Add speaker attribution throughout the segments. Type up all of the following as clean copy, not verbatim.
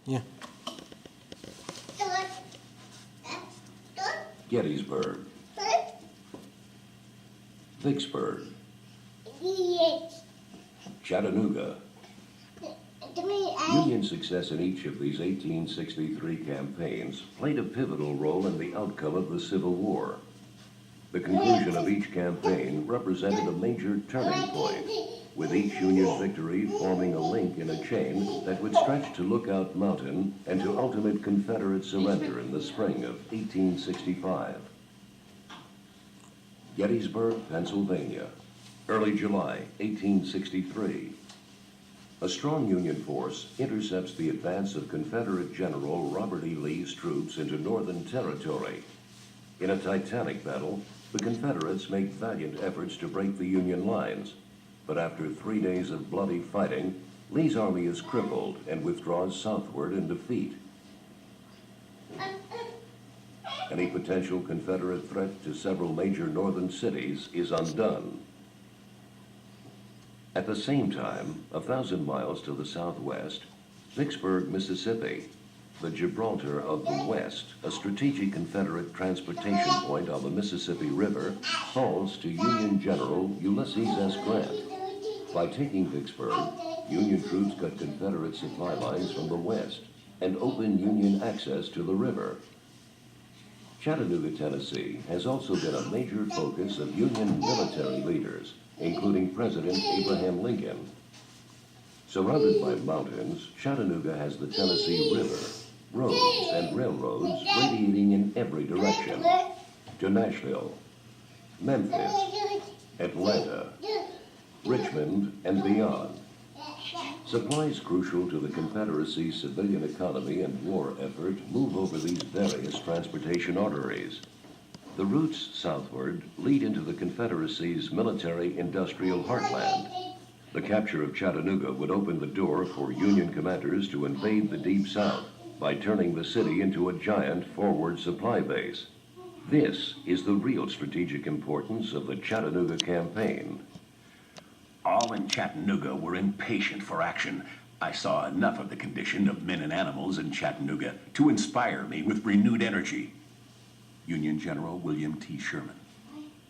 Speaker 1: Yeah.
Speaker 2: Gettysburg, Vicksburg, Chattanooga. Union success in each of these 1863 campaigns played a pivotal role in the outcome of the Civil War. The conclusion of each campaign represented a major turning point, with each Union victory forming a link in a chain that would stretch to Lookout Mountain and to ultimate Confederate surrender in the spring of 1865. Gettysburg, Pennsylvania, early July 1863. A strong Union force intercepts the advance of Confederate General Robert E. Lee's troops into Northern Territory. In a titanic battle, the Confederates make valiant efforts to break the Union lines, but after 3 days of bloody fighting, Lee's army is crippled and withdraws southward in defeat. Any potential Confederate threat to several major northern cities is undone. At the same time, 1,000 miles to the southwest, Vicksburg, Mississippi, the Gibraltar of the West, a strategic Confederate transportation point on the Mississippi River, falls to Union General Ulysses S. Grant. By taking Vicksburg, Union troops cut Confederate supply lines from the west and open Union access to the river. Chattanooga, Tennessee, has also been a major focus of Union military leaders, including President Abraham Lincoln. Surrounded by mountains, Chattanooga has the Tennessee River, roads and railroads radiating in every direction to Nashville, Memphis, Atlanta, Richmond, and beyond. Supplies crucial to the Confederacy's civilian economy and war effort move over these various transportation arteries. The routes southward lead into the Confederacy's military-industrial heartland. The capture of Chattanooga would open the door for Union commanders to invade the Deep South by turning the city into a giant forward supply base. This is the real strategic importance of the Chattanooga campaign.
Speaker 3: All in Chattanooga were impatient for action. I saw enough of the condition of men and animals in Chattanooga to inspire me with renewed energy. Union General William T. Sherman.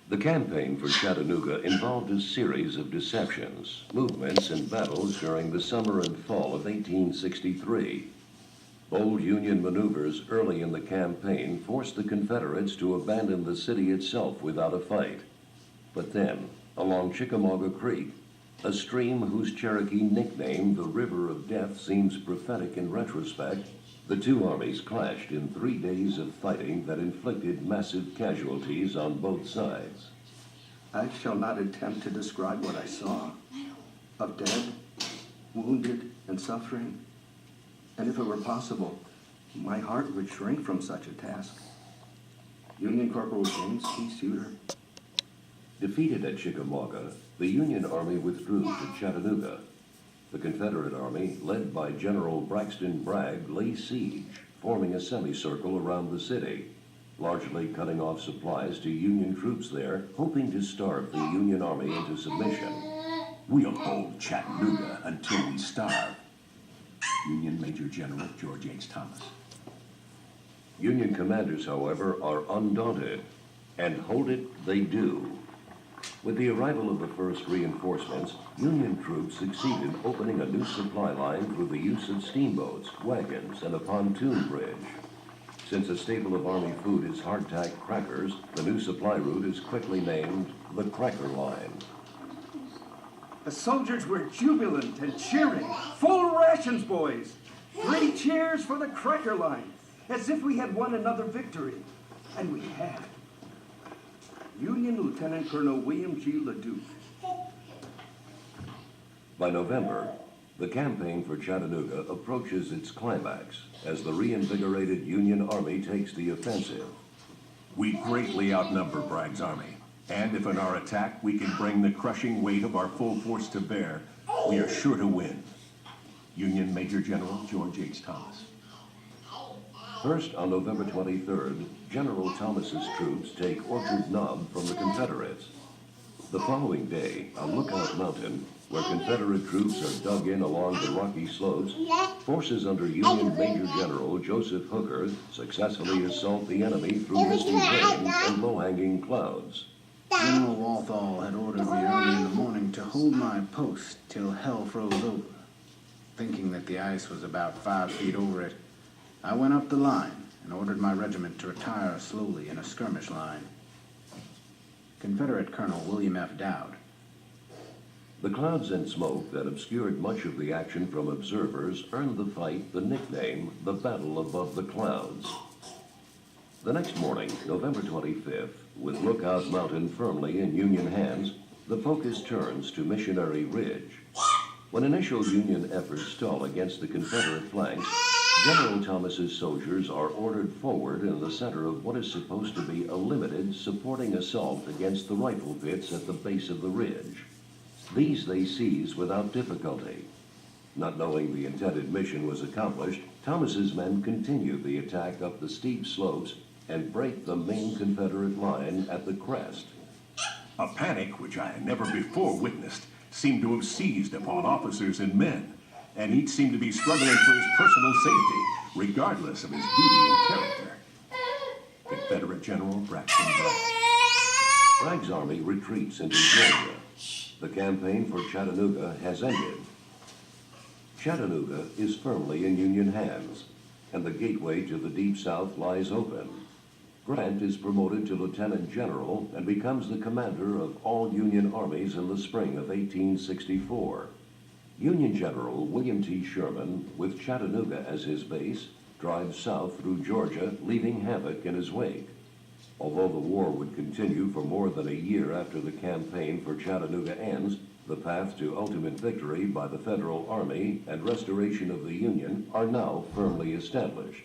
Speaker 2: The campaign for Chattanooga involved a series of deceptions, movements, and battles during the summer and fall of 1863. Bold Union maneuvers early in the campaign forced the Confederates to abandon the city itself without a fight. But then, along Chickamauga Creek, a stream whose Cherokee nickname, the River of Death, seems prophetic in retrospect, the two armies clashed in 3 days of fighting that inflicted massive casualties on both sides.
Speaker 4: I shall not attempt to describe what I saw of dead, wounded, and suffering. And if it were possible, my heart would shrink from such a task. Union Corporal James T. Suter.
Speaker 2: Defeated at Chickamauga, the Union Army withdrew to Chattanooga. The Confederate Army, led by General Braxton Bragg, lay siege, forming a semicircle around the city, largely cutting off supplies to Union troops there, hoping to starve the Union Army into submission.
Speaker 3: We'll hold Chattanooga until we starve. Union Major General George H. Thomas.
Speaker 2: Union commanders, however, are undaunted, and hold it they do. With the arrival of the first reinforcements, Union troops succeed in opening a new supply line through the use of steamboats, wagons, and a pontoon bridge. Since a staple of Army food is hardtack crackers, the new supply route is quickly named the Cracker Line.
Speaker 4: The soldiers were jubilant and cheering. Full rations, boys. 3 cheers for the Cracker Line, as if we had won another victory. And we had. Union Lieutenant Colonel William G. LeDuc.
Speaker 2: By November, the campaign for Chattanooga approaches its climax as the reinvigorated Union Army takes the offensive.
Speaker 3: We greatly outnumber Bragg's army, and if in our attack we can bring the crushing weight of our full force to bear, we are sure to win. Union Major General George H. Thomas.
Speaker 2: First, on November 23rd, General Thomas's troops take Orchard Knob from the Confederates. The following day, on Lookout Mountain, where Confederate troops are dug in along the rocky slopes, forces under Union Major General Joseph Hooker successfully assault the enemy through misty rain and low-hanging clouds.
Speaker 1: General Walthall had ordered me early in the morning to hold my post till hell froze over. Thinking that the ice was about 5 feet over it, I went up the line and ordered my regiment to retire slowly in a skirmish line. Confederate Colonel William F. Dowd.
Speaker 2: The clouds and smoke that obscured much of the action from observers earned the fight the nickname, the Battle Above the Clouds. The next morning, November 25th, with Lookout Mountain firmly in Union hands, the focus turns to Missionary Ridge. When initial Union efforts stall against the Confederate flanks, General Thomas's soldiers are ordered forward in the center of what is supposed to be a limited supporting assault against the rifle pits at the base of the ridge. These they seize without difficulty. Not knowing the intended mission was accomplished, Thomas's men continue the attack up the steep slopes and break the main Confederate line at the crest.
Speaker 3: A panic which I had never before witnessed seemed to have seized upon officers and men, and each seemed to be struggling for his personal safety, regardless of his duty and character. Confederate General Braxton Bragg.
Speaker 2: Bragg's army retreats into Georgia. The campaign for Chattanooga has ended. Chattanooga is firmly in Union hands, and the gateway to the Deep South lies open. Grant is promoted to Lieutenant General and becomes the commander of all Union armies in the spring of 1864. Union General William T. Sherman, with Chattanooga as his base, drives south through Georgia, leaving havoc in his wake. Although the war would continue for more than a year after the campaign for Chattanooga ends, the path to ultimate victory by the Federal Army and restoration of the Union are now firmly established.